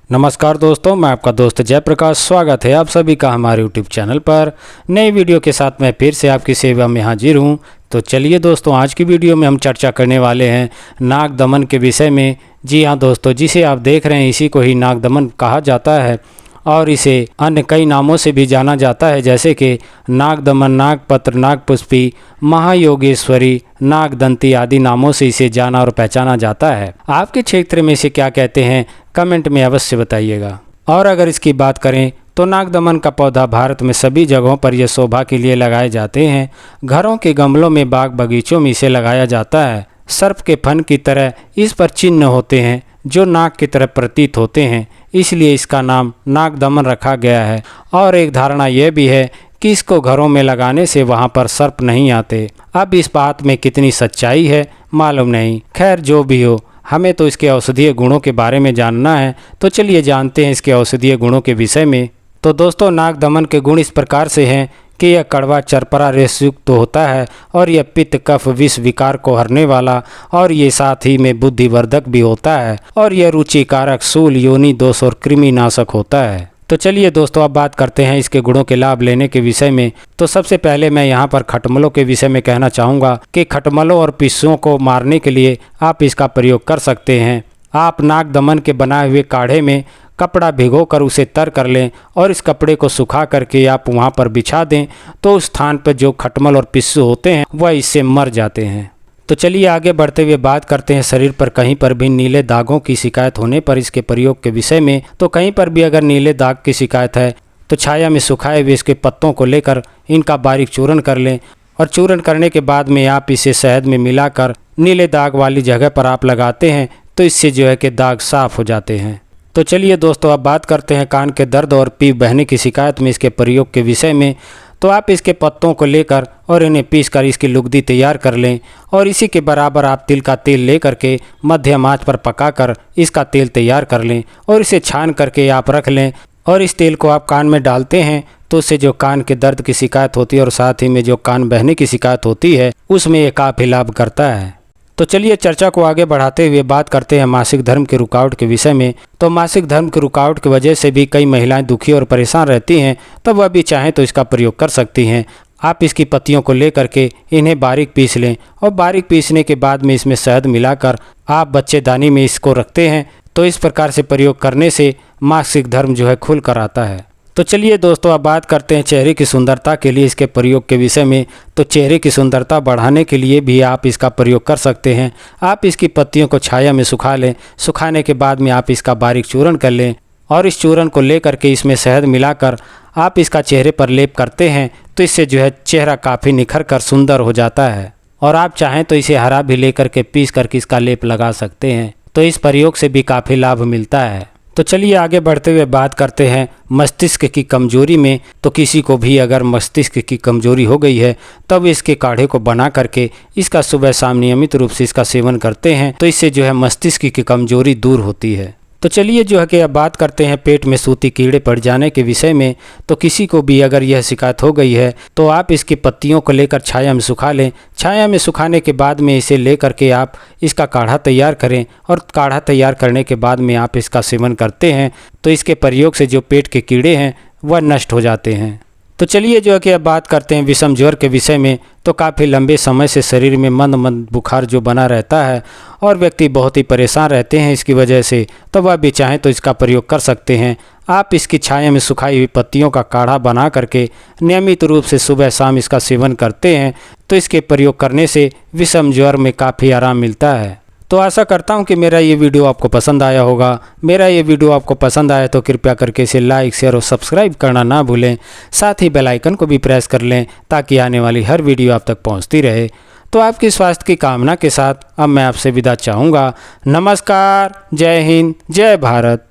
नमस्कार दोस्तों, मैं आपका दोस्त जयप्रकाश। स्वागत है आप सभी का हमारे यूट्यूब चैनल पर नई वीडियो के साथ। मैं फिर से आपकी सेवा में हाजिर हूं। तो चलिए दोस्तों, आज की वीडियो में हम चर्चा करने वाले हैं नाग दमन के विषय में। जी हाँ दोस्तों, जिसे आप देख रहे हैं इसी को ही नाग दमन कहा जाता है और इसे अन्य कई नामों से भी जाना जाता है, जैसे कि नाग दमन, नागपत्र, नागपुष्पी, महायोगेश्वरी, नागदंती आदि नामों से इसे जाना और पहचाना जाता है। आपके क्षेत्र में इसे क्या कहते हैं कमेंट में अवश्य बताइएगा। और अगर इसकी बात करें तो नाग दमन का पौधा भारत में सभी जगहों पर यह शोभा के लिए लगाए जाते हैं। घरों के गमलों में, बाग बगीचों में इसे लगाया जाता है। सर्प के फन की तरह इस पर चिन्ह होते हैं जो नाग की तरह प्रतीत होते हैं, इसलिए इसका नाम नाग दमन रखा गया है। और एक धारणा यह भी है कि इसको घरों में लगाने से वहां पर सर्प नहीं आते। अब इस बात में कितनी सच्चाई है मालूम नहीं। खैर जो भी हो, हमें तो इसके औषधीय गुणों के बारे में जानना है, तो चलिए जानते हैं इसके औषधीय गुणों के विषय में। तो दोस्तों, नाग दमन के गुण इस प्रकार से हैं कि यह कड़वा चरपरा रेशयुक्त तो होता है और यह पित्त कफ विष विकार को हरने वाला और ये साथ ही में बुद्धिवर्धक भी होता है और यह रुचिकारक, शूल, योनि दोष और कृमिनाशक होता है। तो चलिए दोस्तों, अब बात करते हैं इसके गुणों के लाभ लेने के विषय में। तो सबसे पहले मैं यहाँ पर खटमलों के विषय में कहना चाहूँगा कि खटमलों और पिस्सुओं को मारने के लिए आप इसका प्रयोग कर सकते हैं। आप नाग दमन के बनाए हुए काढ़े में कपड़ा भिगोकर उसे तर कर लें और इस कपड़े को सुखा करके आप वहाँ पर बिछा दें, तो उस स्थान पर जो खटमल और पिस्सू होते हैं वह इससे मर जाते हैं। तो चलिए आगे बढ़ते हुए बात करते हैं शरीर पर कहीं पर भी नीले दागों की शिकायत होने पर इसके प्रयोग के विषय में। तो कहीं पर भी अगर नीले दाग की शिकायत है तो छाया में सुखाए हुए इसके पत्तों को लेकर इनका बारीक चूर्ण कर लें और चूर्ण करने के बाद में आप इसे शहद में मिलाकर नीले दाग वाली जगह पर आप लगाते हैं, तो इससे जो है कि दाग साफ हो जाते हैं। तो चलिए दोस्तों, अब बात करते हैं कान के दर्द और पीप बहने की शिकायत में इसके प्रयोग के विषय में। तो आप इसके पत्तों को लेकर और इन्हें पीसकर इसकी लुगदी तैयार कर लें और इसी के बराबर आप तिल का तेल ले करके मध्यम आंच पर पकाकर इसका तेल तैयार कर लें और इसे छान करके आप रख लें। और इस तेल को आप कान में डालते हैं तो उससे जो कान के दर्द की शिकायत होती है और साथ ही में जो कान बहने की शिकायत होती है उसमें ये काफ़ी लाभ करता है। तो चलिए चर्चा को आगे बढ़ाते हुए बात करते हैं मासिक धर्म की रुकावट के विषय में। तो मासिक धर्म की रुकावट की वजह से भी कई महिलाएं दुखी और परेशान रहती हैं, तब वह भी चाहें तो इसका प्रयोग कर सकती हैं। आप इसकी पत्तियों को लेकर के इन्हें बारीक पीस लें और बारीक पीसने के बाद में इसमें शहद मिलाकर आप बच्चेदानी में इसको रखते हैं, तो इस प्रकार से प्रयोग करने से मासिक धर्म जो है खुल कर आता है। तो चलिए दोस्तों, अब बात करते हैं चेहरे की सुंदरता के लिए इसके प्रयोग के विषय में। तो चेहरे की सुंदरता बढ़ाने के लिए भी आप इसका प्रयोग कर सकते हैं। आप इसकी पत्तियों को छाया में सुखा लें, सुखाने के बाद में आप इसका बारीक चूर्ण कर लें और इस चूर्ण को लेकर के इसमें शहद मिलाकर आप इसका चेहरे पर लेप करते हैं, तो इससे जो है चेहरा काफ़ी निखर कर सुंदर हो जाता है। और आप चाहें तो इसे हरा भी लेकर के पीस करके इसका लेप लगा सकते हैं, तो इस प्रयोग से भी काफ़ी लाभ मिलता है। तो चलिए आगे बढ़ते हुए बात करते हैं मस्तिष्क की कमजोरी में। तो किसी को भी अगर मस्तिष्क की कमजोरी हो गई है तब इसके काढ़े को बना करके इसका सुबह शाम नियमित रूप से इसका सेवन करते हैं, तो इससे जो है मस्तिष्क की कमजोरी दूर होती है। तो चलिए जो है कि अब बात करते हैं पेट में सूती कीड़े पड़ जाने के विषय में। तो किसी को भी अगर यह शिकायत हो गई है तो आप इसकी पत्तियों को लेकर छाया में सुखा लें। छाया में सुखाने के बाद में इसे ले करके आप इसका काढ़ा तैयार करें और काढ़ा तैयार करने के बाद में आप इसका सेवन करते हैं, तो इसके प्रयोग से जो पेट के कीड़े हैं वह नष्ट हो जाते हैं। तो चलिए जो है कि अब बात करते हैं विषम ज्वर के विषय में। तो काफ़ी लंबे समय से शरीर में मंद मंद बुखार जो बना रहता है और व्यक्ति बहुत ही परेशान रहते हैं इसकी वजह से, तो वह भी चाहें तो इसका प्रयोग कर सकते हैं। आप इसकी छाया में सुखाई हुई पत्तियों का काढ़ा बना करके नियमित रूप से सुबह शाम इसका सेवन करते हैं, तो इसके प्रयोग करने से विषम ज्वर में काफ़ी आराम मिलता है। तो आशा करता हूं कि मेरा ये वीडियो आपको पसंद आया होगा। मेरा ये वीडियो आपको पसंद आया तो कृपया करके इसे लाइक, शेयर और सब्सक्राइब करना ना भूलें। साथ ही बेल आइकन को भी प्रेस कर लें ताकि आने वाली हर वीडियो आप तक पहुंचती रहे। तो आपके स्वास्थ्य की कामना के साथ अब मैं आपसे विदा चाहूँगा। नमस्कार, जय हिंद, जय भारत।